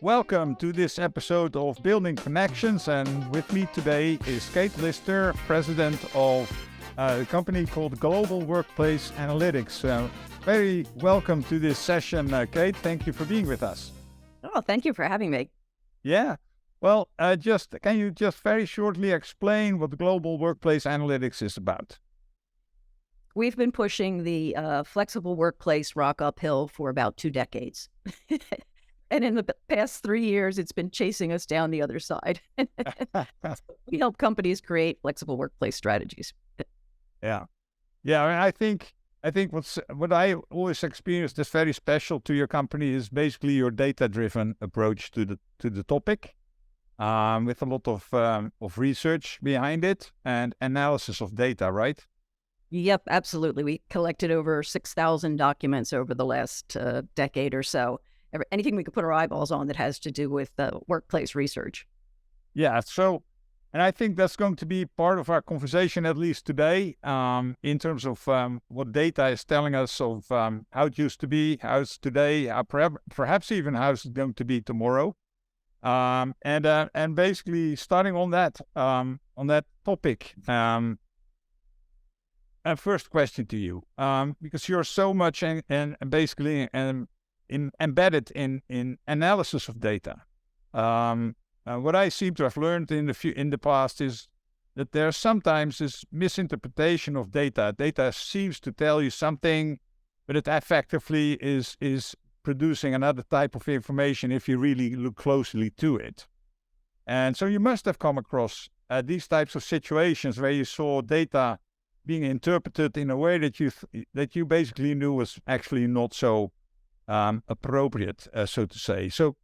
Welcome to this episode of Building Connections, and with me today is Kate Lister, president of a company called Global Workplace Analytics. Very welcome to this session, Kate. Thank you for being with us. Oh, thank you for having me. Yeah. Well, can you just very shortly explain what Global Workplace Analytics is about? We've been pushing the flexible workplace rock uphill for about 2 decades. And in the past 3 years, it's been chasing us down the other side. We help companies create flexible workplace strategies. Yeah. I think what I always experienced is very special to your company is basically your data-driven approach to the topic, with a lot of research behind it and analysis of data, right? Yep, absolutely. We collected over 6,000 documents over the last decade or so. Anything we could put our eyeballs on that has to do with workplace research. Yeah, and I think that's going to be part of our conversation, at least today, in terms of what data is telling us of how it used to be, how it's today, perhaps even how it's going to be tomorrow. And basically starting on that topic. First question to you, because you're so much embedded in analysis of data. What I seem to have learned in the past is that there's sometimes this misinterpretation of data. Data seems to tell you something, but it effectively is producing another type of information if you really look closely to it. And so you must have come across these types of situations where you saw data being interpreted in a way that you basically knew was actually not so appropriate, so to say. So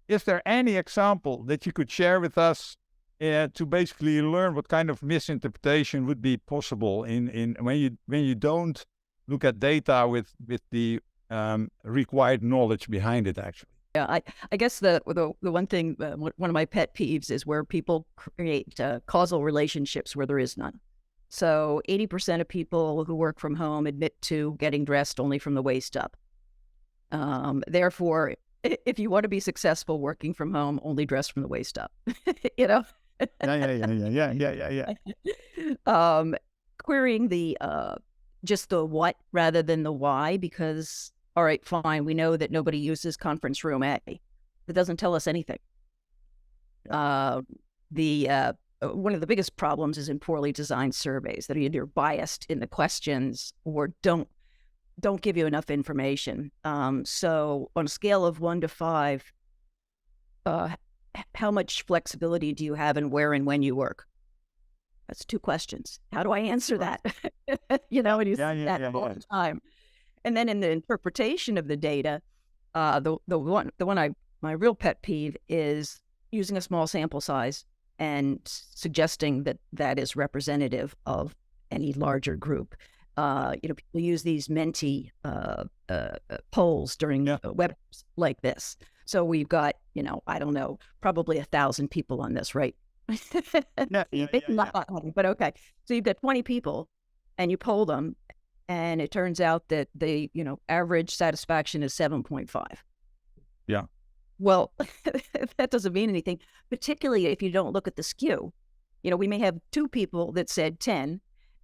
is there any example that you could share with us to basically learn what kind of misinterpretation would be possible in when you don't look at data with the required knowledge behind it, actually? Yeah, I guess the one thing, one of my pet peeves is where people create causal relationships where there is none. So 80% of people who work from home admit to getting dressed only from the waist up. Therefore, if you want to be successful working from home, only dress from the waist up. Yeah. Querying the just the what rather than the why, because all right, fine, we know that nobody uses conference room A. That doesn't tell us anything. One of the biggest problems is in poorly designed surveys that are either biased in the questions or don't give you enough information. So on a scale of 1 to 5, how much flexibility do you have in where and when you work? That's 2 questions. How do I answer that? And you see that all the time. And then in the interpretation of the data, my real pet peeve is using a small sample size and suggesting that is representative of any larger group. People use these Menti polls during webinars like this. So we've got, I don't know, probably 1,000 people on this, right? But okay. So you've got 20 people and you poll them and it turns out that the, average satisfaction is 7.5. Yeah. Well, that doesn't mean anything, particularly if you don't look at the skew. We may have 2 people that said 10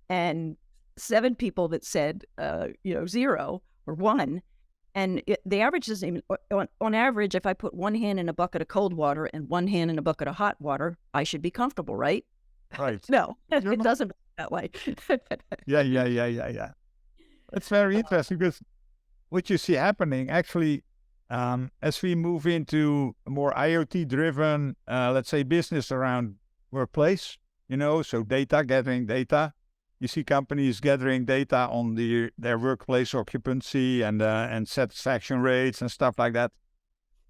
and 7 people that said, 0 or 1. And the average doesn't even, on average, if I put one hand in a bucket of cold water and one hand in a bucket of hot water, I should be comfortable, right? Right. No, it doesn't work that way. Yeah. That's very interesting because what you see happening actually, as we move into a more IoT-driven, let's say, business around workplace, so gathering data. You see companies gathering data on their workplace occupancy and satisfaction rates and stuff like that.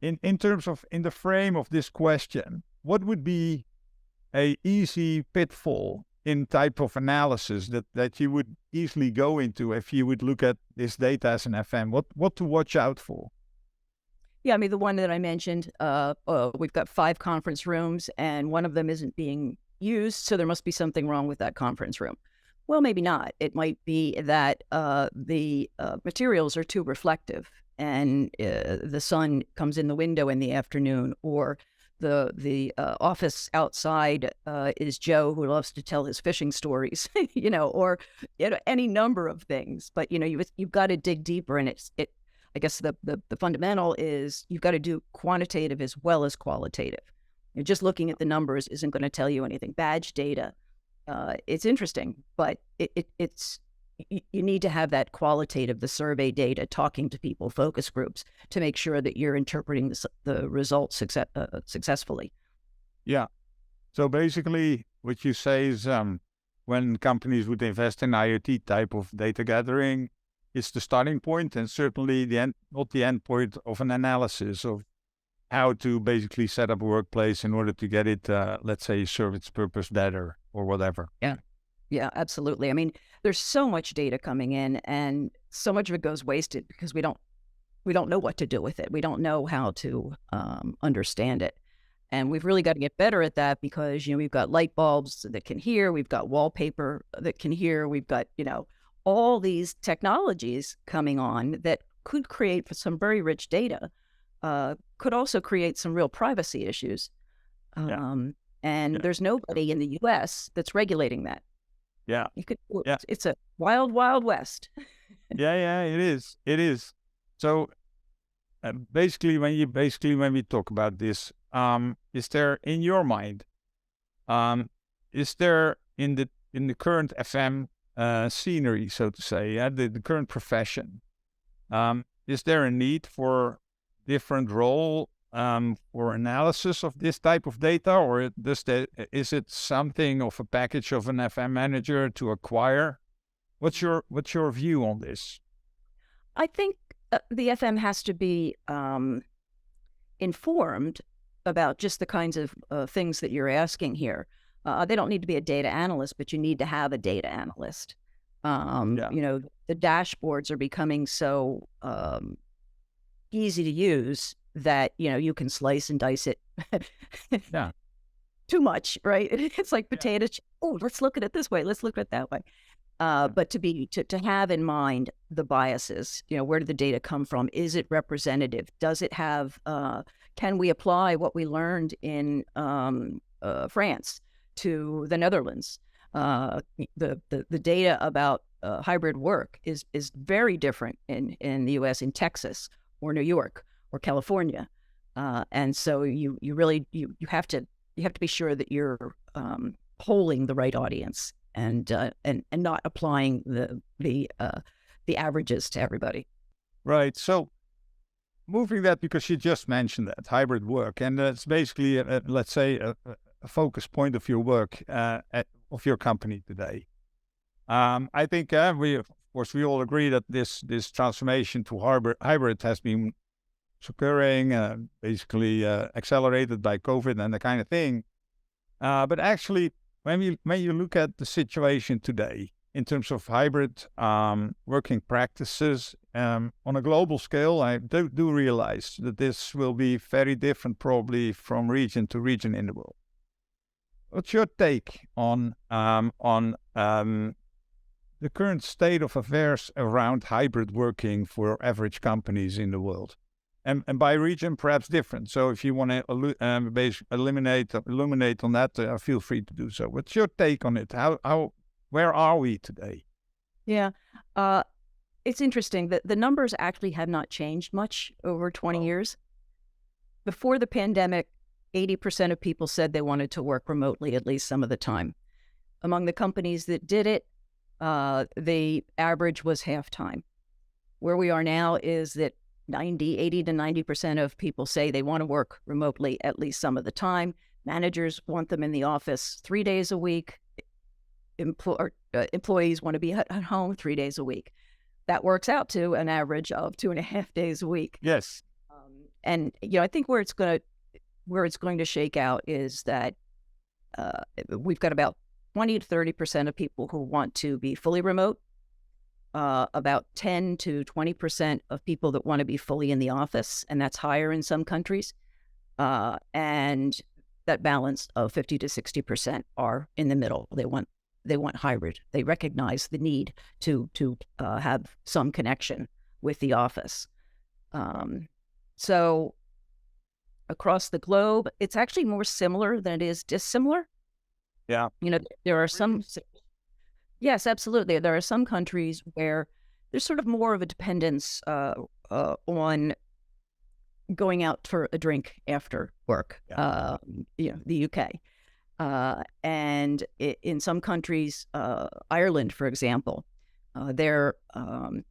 In terms of, in the frame of this question, what would be a easy pitfall in type of analysis that you would easily go into if you would look at this data as an FM? What to watch out for? Yeah, I mean, the one that I mentioned, we've got 5 conference rooms and one of them isn't being used, so there must be something wrong with that conference room. Well, maybe not. It might be that the materials are too reflective and the sun comes in the window in the afternoon, or the office outside is Joe who loves to tell his fishing stories, or any number of things. But you've got to dig deeper, and I guess the fundamental is you've got to do quantitative as well as qualitative. Just looking at the numbers isn't going to tell you anything. Badge data, it's interesting, but it's you need to have that qualitative, the survey data, talking to people, focus groups, to make sure that you're interpreting the results successfully. Yeah. So basically, what you say is when companies would invest in IoT type of data gathering, it's the starting point, and certainly not the end point of an analysis of how to basically set up a workplace in order to get it, let's say, serve its purpose better or whatever. Yeah, absolutely. I mean, there's so much data coming in, and so much of it goes wasted because we don't know what to do with it. We don't know how to understand it. And we've really got to get better at that because, we've got light bulbs that can hear, we've got wallpaper that can hear, we've got, all these technologies coming on that could create some very rich data, could also create some real privacy issues. There's nobody in the U.S. that's regulating that. Yeah. It's a wild, wild west. Yeah, it is. It is. So basically, when we talk about this, is there in your mind, is there in the current FM scenery, so to say, the current profession, is there a need for different role for analysis of this type of data, or is it something of a package of an FM manager to acquire? What's your view on this? I think the FM has to be informed about just the kinds of things that you're asking here. They don't need to be a data analyst, but you need to have a data analyst. The dashboards are becoming so easy to use that, you can slice and dice it too much, right? It's like potato chips. Oh, let's look at it this way. Let's look at it that way. But to have in mind the biases, where did the data come from? Is it representative? Does it have, can we apply what we learned in France to the Netherlands? The data about hybrid work is very different in the U.S., in Texas or New York or California, and so you have to be sure that you're polling the right audience and not applying the averages to everybody. Right. So moving that, because you just mentioned that hybrid work, and that's basically let's say a focus point of your work of your company today. I think we all agree that this transformation to hybrid has been occurring, basically accelerated by COVID and the kind of thing. But actually, when you look at the situation today in terms of hybrid working practices on a global scale, I do realize that this will be very different probably from region to region in the world. What's your take on the current state of affairs around hybrid working for average companies in the world? And by region, perhaps different. So if you want to illuminate on that, feel free to do so. What's your take on it? Where are we today? Yeah, it's interesting that the numbers actually have not changed much over 20 years. Before the pandemic, 80% of people said they wanted to work remotely at least some of the time. Among the companies that did it, the average was half time. Where we are now is that 80 to 90% of people say they want to work remotely at least some of the time. Managers want them in the office 3 days a week. Employees want to be at home 3 days a week. That works out to an average of 2.5 days a week. Yes. And I think where it's going to shake out is that we've got about 20 to 30% of people who want to be fully remote. About 10 to 20% of people that want to be fully in the office, and that's higher in some countries. And that balance of 50 to 60% are in the middle. They want hybrid. They recognize the need to have some connection with the office. So across the globe, it's actually more similar than it is dissimilar. Yeah. There are some, yes, absolutely. There are some countries where there's sort of more of a dependence on going out for a drink after work. Yeah. The UK. And in some countries, Ireland, for example, they're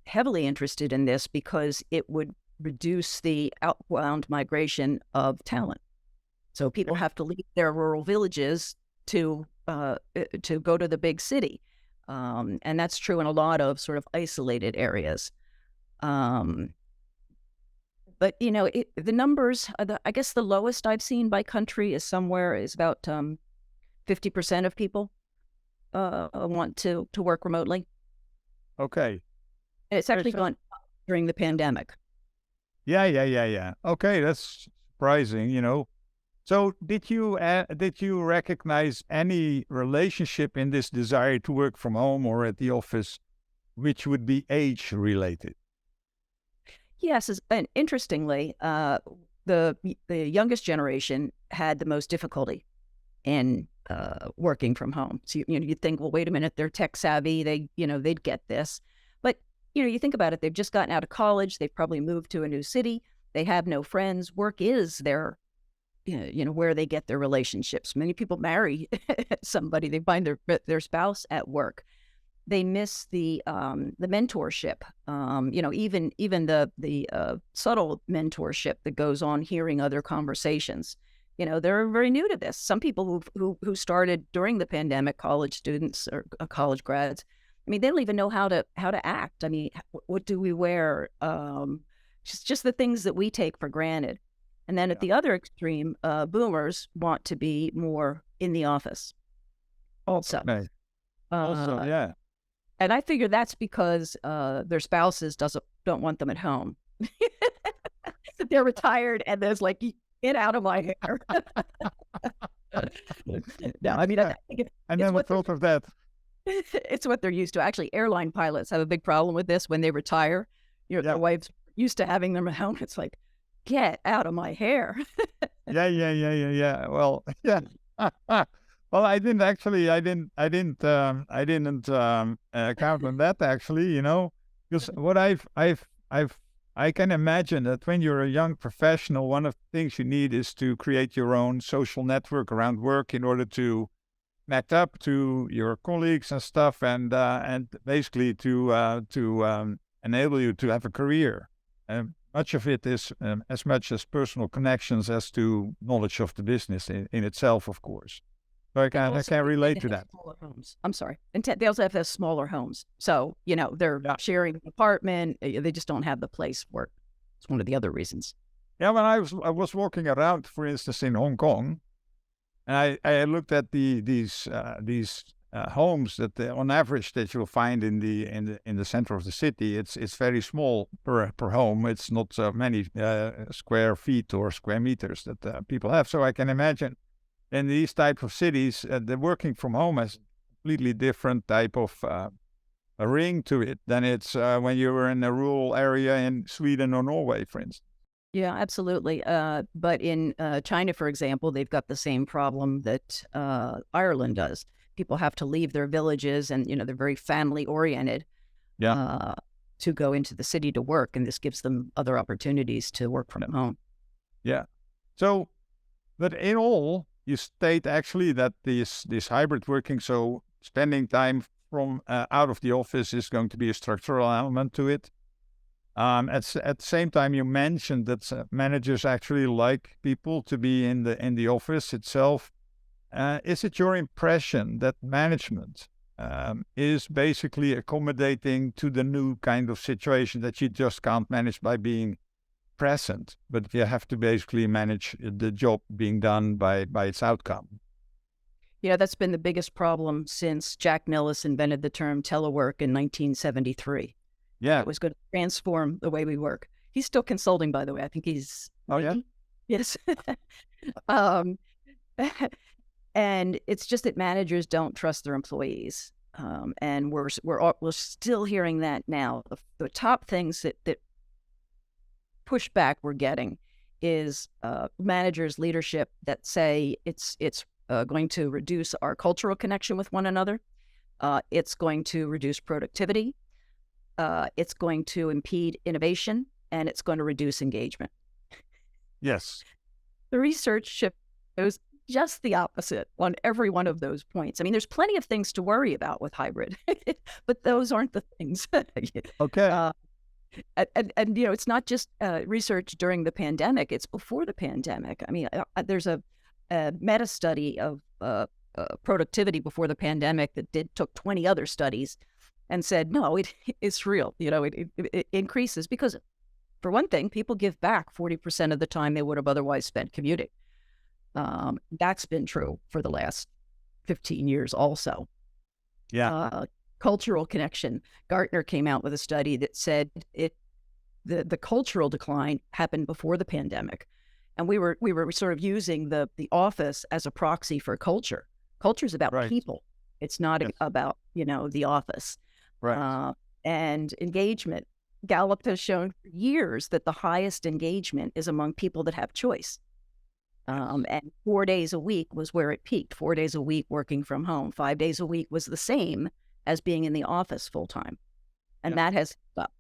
heavily interested in this because it would reduce the outbound migration of talent. So people have to leave their rural villages to go to the big city, and that's true in a lot of sort of isolated areas. But the numbers, I guess the lowest I've seen by country is about 50% of people want to work remotely. Okay. And it's actually gone up during the pandemic. Yeah. Okay, that's surprising. So did you recognize any relationship in this desire to work from home or at the office, which would be age related? Yes, and interestingly, the youngest generation had the most difficulty in working from home. So you'd think, well, wait a minute, they're tech savvy, they'd get this. But you think about it, they've just gotten out of college, they've probably moved to a new city, they have no friends. Work is their, where they get their relationships. Many people marry somebody, they find their spouse at work. They miss the mentorship, even the subtle mentorship that goes on, hearing other conversations. They're very new to this. Some people who started during the pandemic, college students or college grads, I mean, they don't even know how to act. I mean, what do we wear? Just the things that we take for granted. And then at the other extreme, boomers want to be more in the office also. Okay. Yeah. And I figure that's because their spouses don't want them at home. They're retired, and there's like, get out of my hair. No, I mean, I think I never thought of that. It's what they're used to. Actually, airline pilots have a big problem with this when they retire. Their wives used to having them at home. It's like, get out of my hair. Yeah. Well, yeah. Well, I didn't count on that actually, because what I can imagine that when you're a young professional, one of the things you need is to create your own social network around work in order to connect up to your colleagues and stuff, and basically to enable you to have a career. Much of it is as much as personal connections as to knowledge of the business in itself, of course. So I can relate to that. Homes. I'm sorry. And they also have smaller homes. So, they're sharing an apartment. They just don't have the place for it. It's one of the other reasons. Yeah, when I was walking around, for instance, in Hong Kong, and I looked at these homes that on average that you'll find in the center of the city. It's very small per home. It's not many square feet or square meters that people have. So I can imagine in these type of cities, the working from home has a completely different type of a ring to it than it's when you were in a rural area in Sweden or Norway, for instance. Yeah, absolutely. But in China, for example, they've got the same problem that Ireland does. People have to leave their villages, and they're very family oriented. To go into the city to work, and this gives them other opportunities to work from home. Yeah. So, but in all, you state actually that this hybrid working, so spending time from out of the office, is going to be a structural element to it. At the same time, you mentioned that managers actually like people to be in the office itself. Is it your impression that management is basically accommodating to the new kind of situation that you just can't manage by being present, but you have to basically manage the job being done by its outcome? Yeah, that's been the biggest problem since Jack Nellis invented the term telework in 1973. Yeah. It was going to transform the way we work. He's still consulting, by the way. I think he's... Oh, yeah? Yes. And it's just that managers don't trust their employees. And we're still hearing that now. The top things that pushback we're getting is managers, leadership that say it's going to reduce our cultural connection with one another. It's going to reduce productivity. It's going to impede innovation, and it's going to reduce engagement. Yes. The research shows just the opposite on every one of those points. I mean, there's plenty of things to worry about with hybrid, but those aren't the things. Okay. And it's not just research during the pandemic, it's before the pandemic. I mean, there's a meta study of productivity before the pandemic that took 20 other studies and said, no, it's real. It increases because, for one thing, people give back 40% of the time they would have otherwise spent commuting. That's been true for the last 15 years also. Yeah. Cultural connection. Gartner came out with a study that said the cultural decline happened before the pandemic. And we were sort of using the office as a proxy for culture. Culture is about people. It's not about, the office. Right. And engagement. Gallup has shown for years that the highest engagement is among people that have choice. And 4 days a week was where it peaked. 4 days a week working from home. 5 days a week was the same as being in the office full time. And that has up.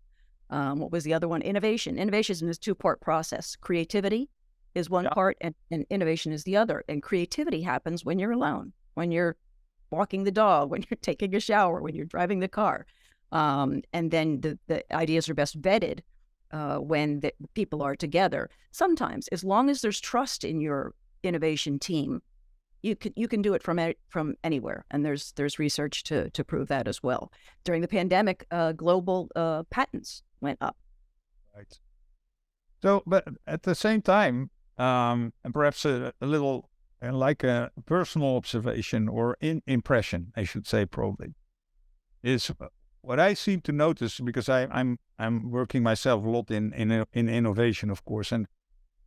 What was the other one? Innovation. Innovation is a two-part process. Creativity is one part and innovation is the other. And creativity happens when you're alone, when you're walking the dog, when you're taking a shower, when you're driving the car. And then the ideas are best vetted when the people are together. Sometimes, as long as there's trust in your innovation team, you can do it from anywhere, and there's research to prove that as well. During the pandemic, global patents went up. Right. So, but at the same time, and perhaps a little like a personal observation or impression, I should say, probably, is what I seem to notice, because I'm working myself a lot in innovation, of course, and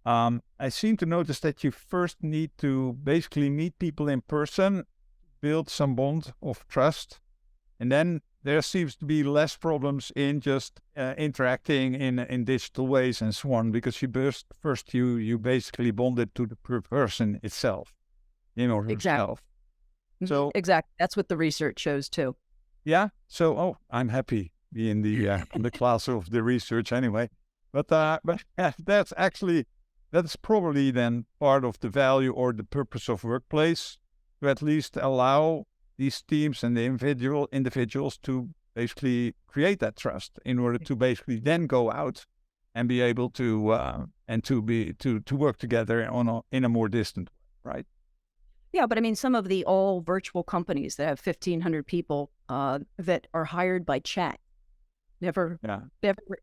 I seem to notice that you first need to basically meet people in person, build some bond of trust, and then there seems to be less problems in just interacting in digital ways and so on, because first you basically bonded to the person itself, herself. Exactly. So exactly, that's what the research shows too. Yeah. So, I'm happy being the class of the research anyway. But that's probably then part of the value or the purpose of workplace, to at least allow these teams and the individuals to basically create that trust in order to basically then go out and be able to to work together in a more distant way, right? Yeah, but I mean, some of the all virtual companies that have 1,500 people that are hired by chat, never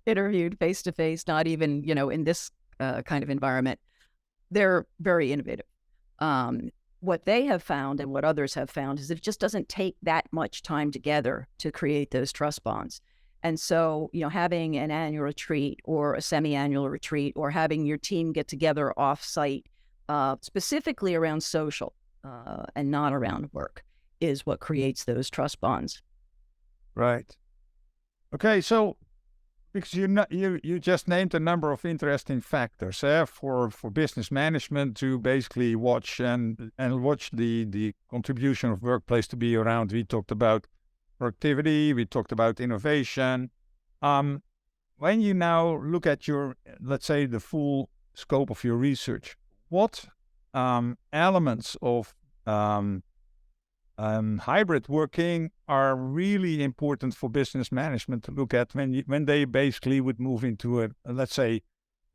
interviewed face to face, not even in this kind of environment. They're very innovative. What they have found and what others have found is it just doesn't take that much time together to create those trust bonds. And so, having an annual retreat or a semi-annual retreat or having your team get together off-site, specifically around social and not around work, is what creates those trust bonds. Right. Okay, so because you just named a number of interesting factors for business management to basically watch and watch the contribution of workplace to be around. We talked about productivity, we talked about innovation. When you now look at let's say, the full scope of your research, what elements of hybrid working are really important for business management to look at when they basically would move into let's say,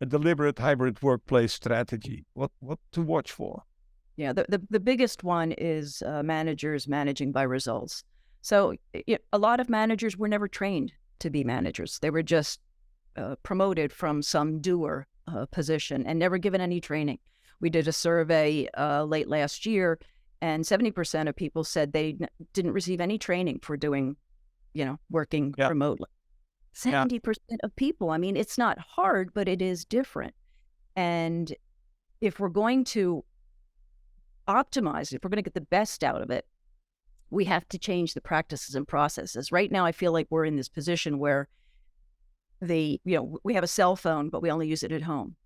a deliberate hybrid workplace strategy? What to watch for? Yeah, the biggest one is managers managing by results. So a lot of managers were never trained to be managers. They were just promoted from some doer position and never given any training. We did a survey late last year, and 70% of people said they didn't receive any training for doing, working remotely. 70% of people. I mean, it's not hard, but it is different. And if we're going to optimize, if we're going to get the best out of it, we have to change the practices and processes. Right now, I feel like we're in this position where we have a cell phone, but we only use it at home.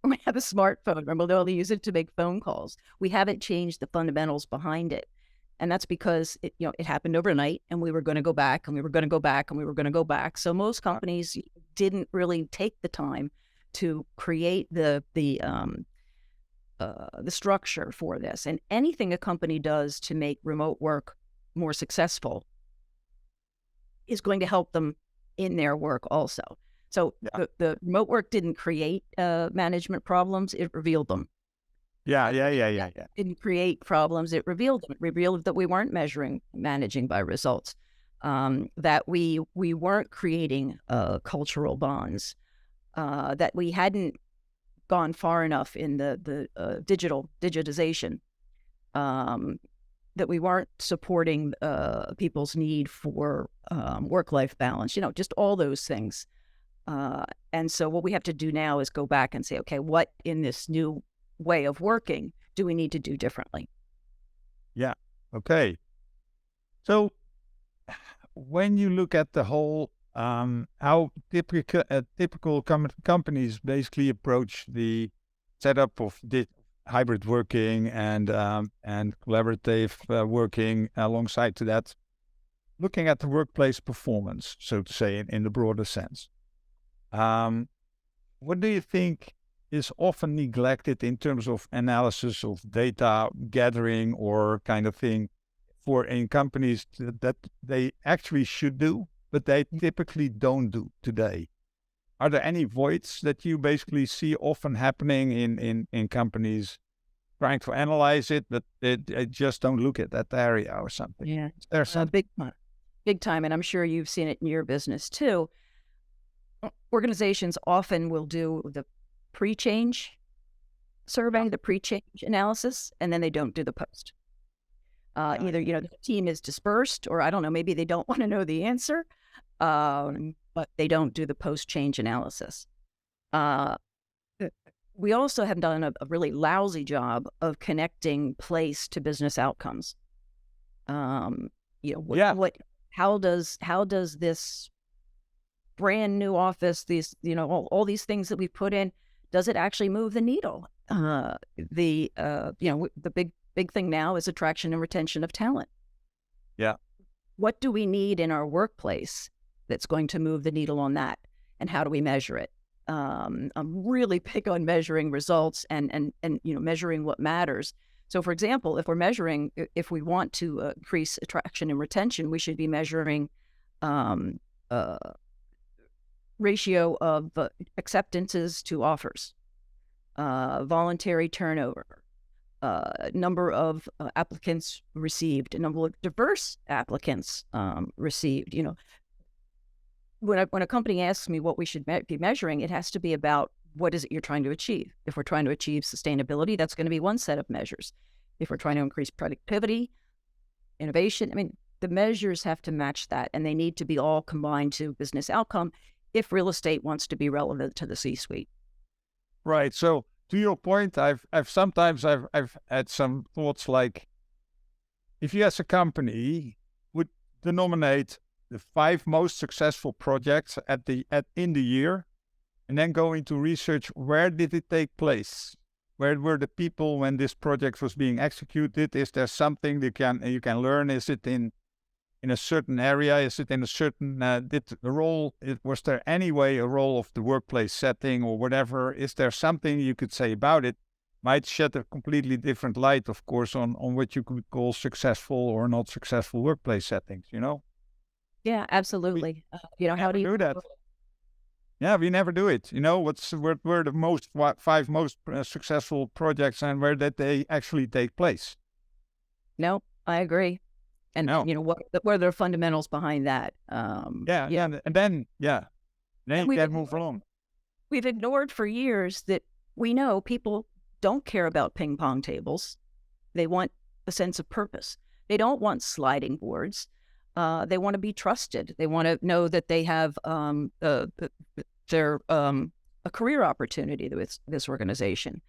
We have a smartphone, and we'll only use it to make phone calls. We haven't changed the fundamentals behind it. And that's because it happened overnight, and we were going to go back, and we were going to go back, and we were going to go back. So most companies didn't really take the time to create the structure for this. And anything a company does to make remote work more successful is going to help them in their work also. So the remote work didn't create management problems; it revealed them. Yeah. Didn't create problems; it revealed them. It revealed that we weren't managing by results, that we weren't creating cultural bonds, that we hadn't gone far enough in the digitization, that we weren't supporting people's need for work-life balance. Just all those things. And so what we have to do now is go back and say, okay, what in this new way of working do we need to do differently? Yeah. Okay. So when you look at the whole, how typical companies basically approach the setup of hybrid working and collaborative working alongside to that, looking at the workplace performance, so to say, in the broader sense. What do you think is often neglected in terms of analysis of data gathering or kind of thing in companies that they actually should do, but they typically don't do today? Are there any voids that you basically see often happening in companies trying to analyze it, but they just don't look at that area or something? Yeah, There's some big time, and I'm sure you've seen it in your business too. Organizations often will do the pre-change survey, the pre-change analysis, and then they don't do the post. Either the team is dispersed, or I don't know, maybe they don't want to know the answer, but they don't do the post-change analysis. We also have done a really lousy job of connecting place to business outcomes. How does this brand new office, these all these things that we put in, does it actually move the needle? The big thing now is attraction and retention of talent. Yeah. What do we need in our workplace that's going to move the needle on that, and how do we measure it? I'm really big on measuring results and measuring what matters. So, for example, if we want to increase attraction and retention, we should be measuring ratio of acceptances to offers, voluntary turnover, number of applicants received, number of diverse applicants received. When a company asks me what we should be measuring, it has to be about what is it you're trying to achieve. If we're trying to achieve sustainability, that's going to be one set of measures. If we're trying to increase productivity, innovation, the measures have to match that, and they need to be all combined to business outcome if real estate wants to be relevant to the C-suite. Right. So to your point, I've sometimes had some thoughts like, if you as a company would denominate the 5 most successful projects in the year, and then go into research, where did it take place? Where were the people when this project was being executed? Is there something you can learn? Is it in a certain area? Is it in a certain was there anyway a role of the workplace setting or whatever? Is there something you could say about it? Might shed a completely different light, of course, on what you could call successful or not successful workplace settings, Yeah, absolutely. How do you do that? Yeah, we never do it. Where were the 5 most successful projects, and where did they actually take place? No, I agree. And what are the fundamentals behind that? And then you can move along. We've ignored for years that we know people don't care about ping pong tables. They want a sense of purpose. They don't want sliding boards. They want to be trusted. They want to know that they have a career opportunity with this organization.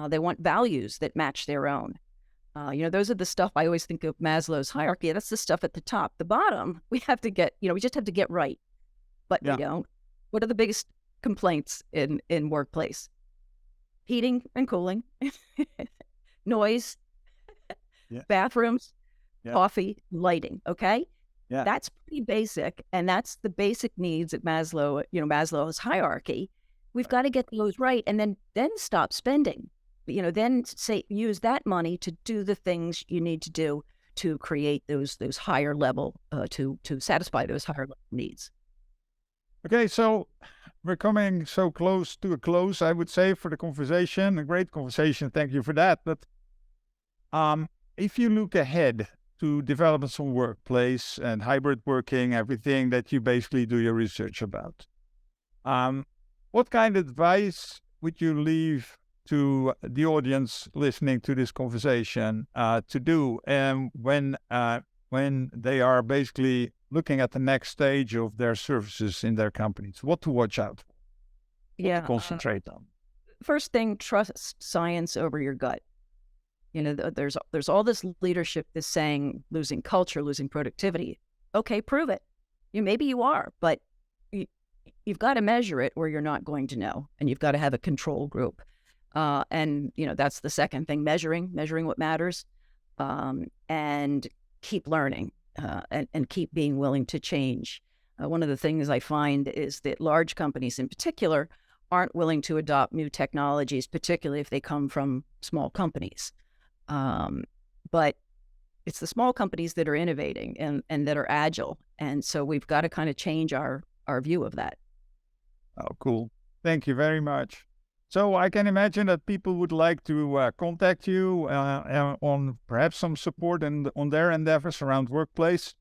They want values that match their own. Those are the stuff I always think of Maslow's hierarchy. That's the stuff at the top. The bottom, we have to get, we just have to get right. But we don't. What are the biggest complaints in workplace? Heating and cooling, noise, Yeah. bathrooms, Yeah. coffee, lighting. Okay. Yeah. That's pretty basic. And that's the basic needs at Maslow, Maslow's hierarchy. We've got to get those right. And then stop spending, then use that money to do the things you need to do to create those higher level, to satisfy those higher level needs. Okay, so we're coming so close to a close, I would say, for the conversation. A great conversation. Thank you for that. But if you look ahead to developments on workplace and hybrid working, everything that you basically do your research about, what kind of advice would you leave to the audience listening to this conversation to do when they are basically looking at the next stage of their services in their companies? What to watch out for? What to concentrate on? First thing, trust science over your gut. There's all this leadership that's saying losing culture, losing productivity. Okay, prove it. Maybe you are, but you've got to measure it or you're not going to know. And you've got to have a control group. And that's the second thing, measuring what matters, and keep learning, and keep being willing to change. One of the things I find is that large companies in particular aren't willing to adopt new technologies, particularly if they come from small companies. But it's the small companies that are innovating and that are agile. And so we've got to kind of change our view of that. Oh, cool. Thank you very much. So I can imagine that people would like to contact you on perhaps some support on their endeavors around workplace.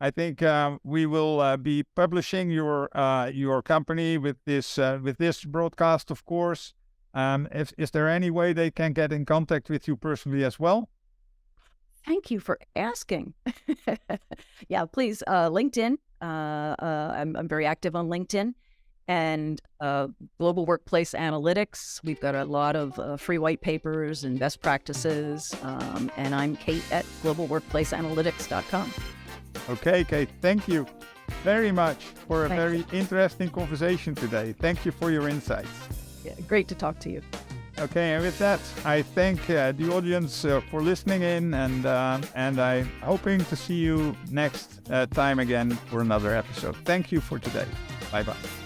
I think we will be publishing your company with this broadcast, of course. Is there any way they can get in contact with you personally as well? Thank you for asking. Yeah, please, LinkedIn. I'm very active on LinkedIn. And Global Workplace Analytics. We've got a lot of free white papers and best practices. And I'm Kate at globalworkplaceanalytics.com. Okay, Kate, thank you very much for a very interesting conversation today. Thank you for your insights. Yeah, great to talk to you. Okay, and with that, I thank the audience for listening in, and I'm hoping to see you next time again for another episode. Thank you for today. Bye-bye.